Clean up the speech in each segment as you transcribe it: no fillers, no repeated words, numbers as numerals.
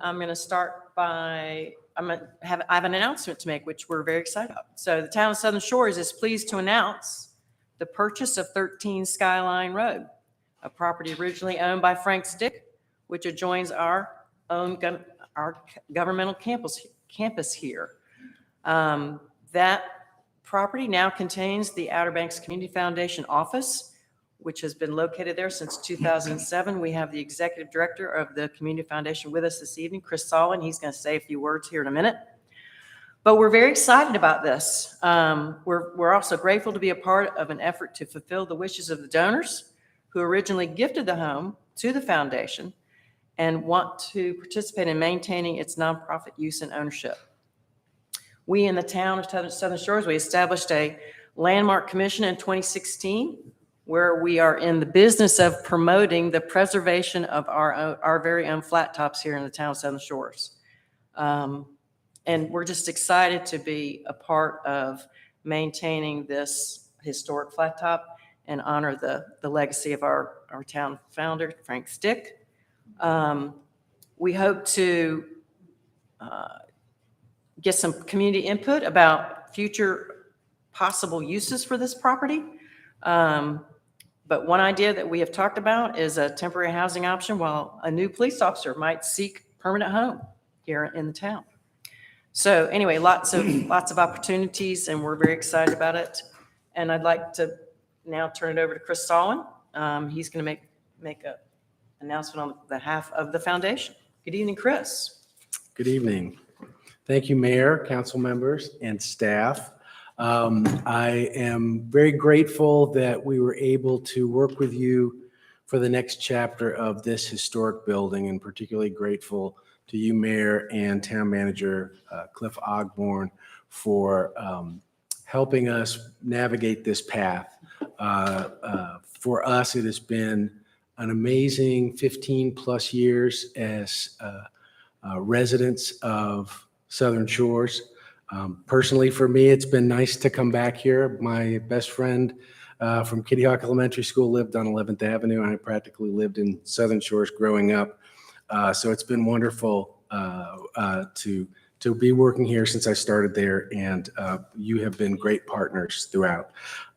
I'm going to start by, I have an announcement to make, which we're very excited about. So the town of Southern Shores is pleased to announce the purchase of 13 Skyline Road, a property originally owned by Frank Stick, which adjoins our own our governmental campus here. That property now contains the Outer Banks Community Foundation office, which has been located there since 2007. We have the executive director of the Community Foundation with us this evening, Chris Solon. He's going to say a few words here in a minute. But we're very excited about this. We're also grateful to be a part of an effort to fulfill the wishes of the donors who originally gifted the home to the foundation and want to participate in maintaining its nonprofit use and ownership. We in the town of Southern Shores, we established a landmark commission in 2016 where we are in the business of promoting the preservation of our very own flat tops here in the town of Southern Shores. And we're just excited to be a part of maintaining this historic flat top and honor the legacy of our town founder, Frank Stick. We hope to get some community input about future possible uses for this property. But one idea that we have talked about is a temporary housing option while a new police officer might seek permanent home here in the town. So anyway, lots of opportunities, and we're very excited about it. And I'd like to now turn it over to Chris Solon. He's going to make an announcement on behalf of the foundation. Good evening, Chris. Good evening. Thank you, Mayor, council members, and staff. I am very grateful that we were able to work with you for the next chapter of this historic building, and particularly grateful to you, Mayor, and Town Manager Cliff Ogborn for helping us navigate this path. For us, it has been an amazing 15 plus years as residents of Southern Shores. Personally, for me, it's been nice to come back here. My best friend from Kitty Hawk Elementary School lived on 11th Avenue. I practically lived in Southern Shores growing up. So it's been wonderful to be working here since I started there, and you have been great partners throughout.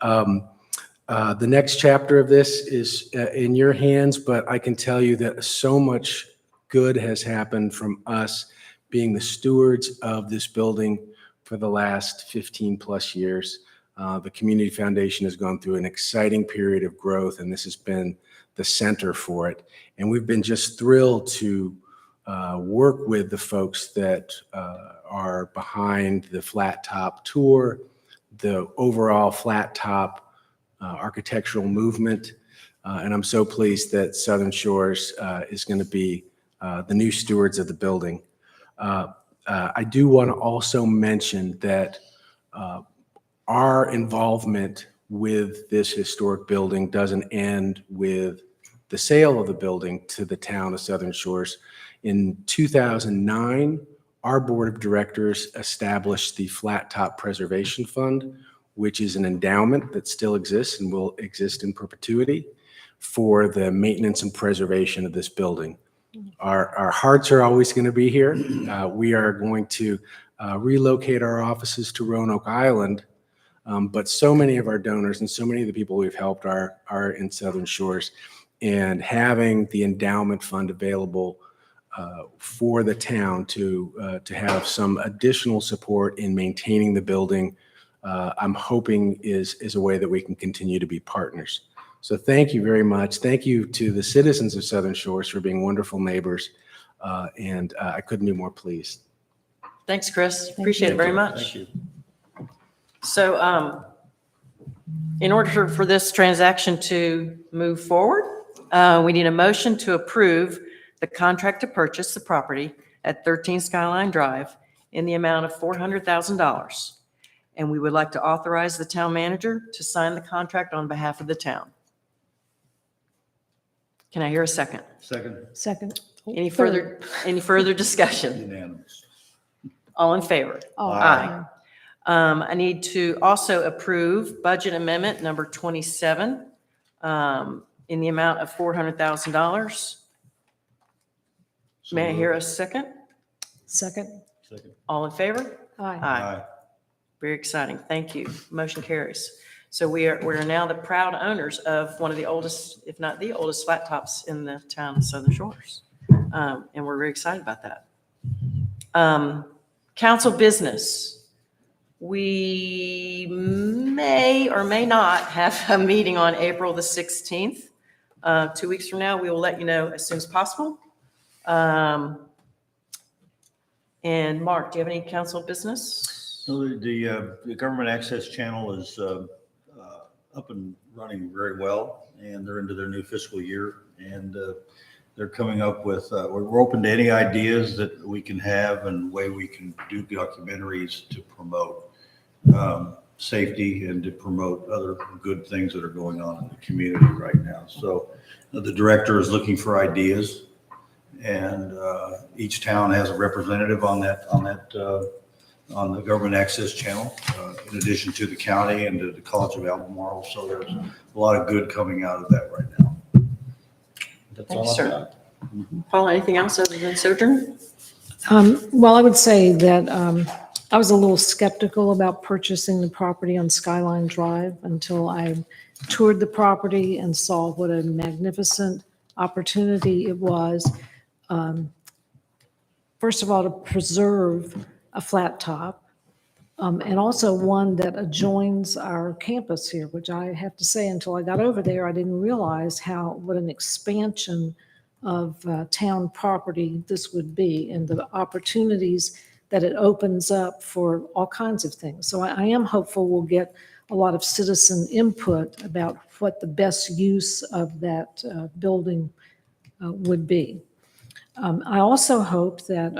The next chapter of this is in your hands, but I can tell you that so much good has happened from us being the stewards of this building for the last 15 plus years. The Community Foundation has gone through an exciting period of growth, and this has been the center for it. And we've been just thrilled to work with the folks that are behind the flat top tour, the overall flat top architectural movement. And I'm so pleased that Southern Shores is going to be the new stewards of the building. I do want to also mention that our involvement with this historic building doesn't end with the sale of the building to the town of Southern Shores. In 2009, our board of directors established the Flat Top Preservation Fund, which is an endowment that still exists and will exist in perpetuity for the maintenance and preservation of this building. Our hearts are always going to be here. We are going to relocate our offices to Roanoke Island, but so many of our donors and so many of the people we've helped are in Southern Shores, and having the endowment fund available for the town to have some additional support in maintaining the building, I'm hoping is a way that we can continue to be partners. So thank you very much. Thank you to the citizens of Southern Shores for being wonderful neighbors, and I couldn't be more pleased. Thanks, Chris. Appreciate it very much. Thank you. So in order for this transaction to move forward, we need a motion to approve the contract to purchase the property at 13 Skyline Drive in the amount of $400,000. And we would like to authorize the town manager to sign the contract on behalf of the town. Can I hear a second? Second. Any further discussion? Unanimous. All in favor? Aye. I need to also approve budget amendment number 27 in the amount of $400,000. May I hear a second? Second. Second. All in favor? Aye. Aye. Very exciting. Thank you. Motion carries. So we're now the proud owners of one of the oldest, if not the oldest, flat tops in the town of Southern Shores. And we're very excited about that. Council business. We may or may not have a meeting on April the 16th. 2 weeks from now, we will let you know as soon as possible. And Mark, do you have any council business? No, the government access channel is up and running very well, and they're into their new fiscal year, and they're coming up with, we're open to any ideas that we can have and way we can do documentaries to promote safety and to promote other good things that are going on in the community right now. So the director is looking for ideas, and each town has a representative on on the government access channel, in addition to the county and to the College of Albemarle. So there's a lot of good coming out of that right now. That's Thank all you, I've sir. got. Paul, anything else other than Sojourn? Well, I would say that I was a little skeptical about purchasing the property on Skyline Drive until I toured the property and saw what a magnificent opportunity it was. First of all, to preserve a flat top, and also one that adjoins our campus here, which I have to say, until I got over there, I didn't realize what an expansion of town property this would be, and the opportunities that it opens up for all kinds of things. So I am hopeful we'll get a lot of citizen input about what the best use of that building would be. I also hope that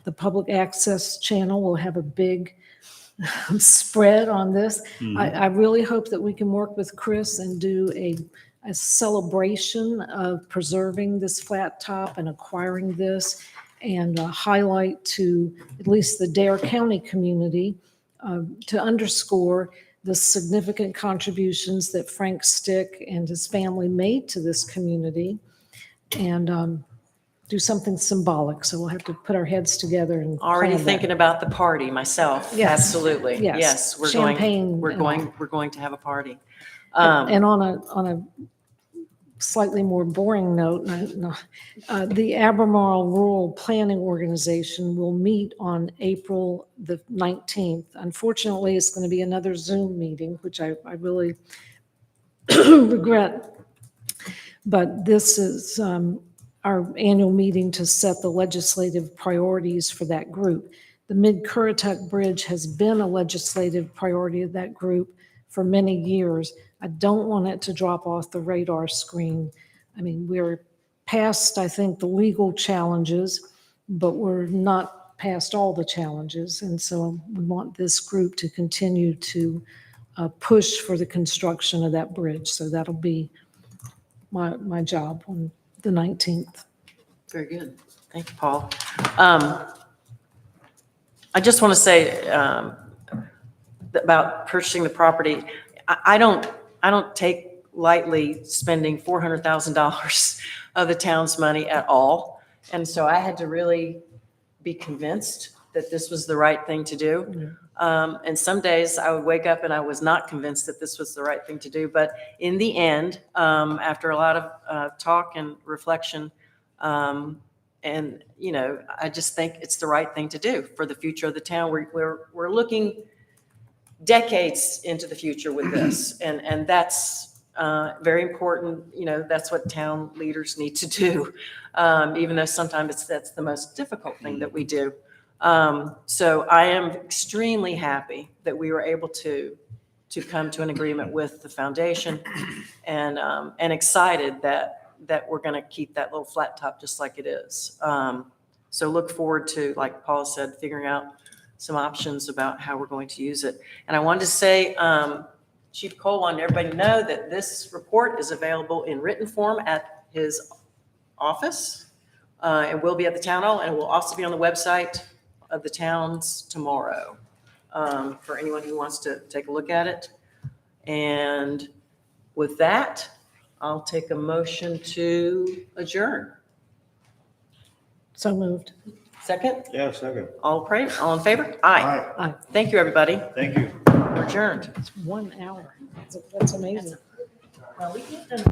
the public access channel will have a big spread on this. I really hope that we can work with Chris and do a celebration of preserving this flat top and acquiring this, and highlight to at least the Dare County community to underscore the significant contributions that Frank Stick and his family made to this community, and do something symbolic. So we'll have to put our heads together and Already plan that. thinking about the party myself. Yes. Absolutely. Yes. Yes, Champagne we're and all. going to have a party. And on a slightly more boring note, the Albemarle Rural Planning Organization will meet on April the 19th. Unfortunately, it's going to be another Zoom meeting, which I really regret. But this is our annual meeting to set the legislative priorities for that group. The Mid-Currituck Bridge has been a legislative priority of that group for many years. I don't want it to drop off the radar screen. I mean, we're past, I think, the legal challenges, but we're not past all the challenges. And so we want this group to continue to push for the construction of that bridge. So that'll be my job on the 19th. Very good. Thank you, Paul. I just want to say about purchasing the property. I don't take lightly spending $400,000 of the town's money at all. And so I had to really be convinced that this was the right thing to do. And some days I would wake up and I was not convinced that this was the right thing to do. But in the end, after a lot of talk and reflection, and, you know, I just think it's the right thing to do for the future of the town. We're looking decades into the future with this, and that's very important. You know, that's what town leaders need to do, even though sometimes that's the most difficult thing that we do. So I am extremely happy that we were able to come to an agreement with the foundation, and excited that we're going to keep that little flat top just like it is. So look forward to, like Paul said, figuring out some options about how we're going to use it. And I wanted to say, Chief Cole wanted everybody to know that this report is available in written form at his office. It will be at the town hall, and it will also be on the website of the towns tomorrow, for anyone who wants to take a look at it. And with that, I'll take a motion to adjourn. So moved. Second? Yeah, second. All in favor? Aye. Aye. Thank you, everybody. Thank you. We're adjourned. It's 1 hour. That's amazing. Well, we can't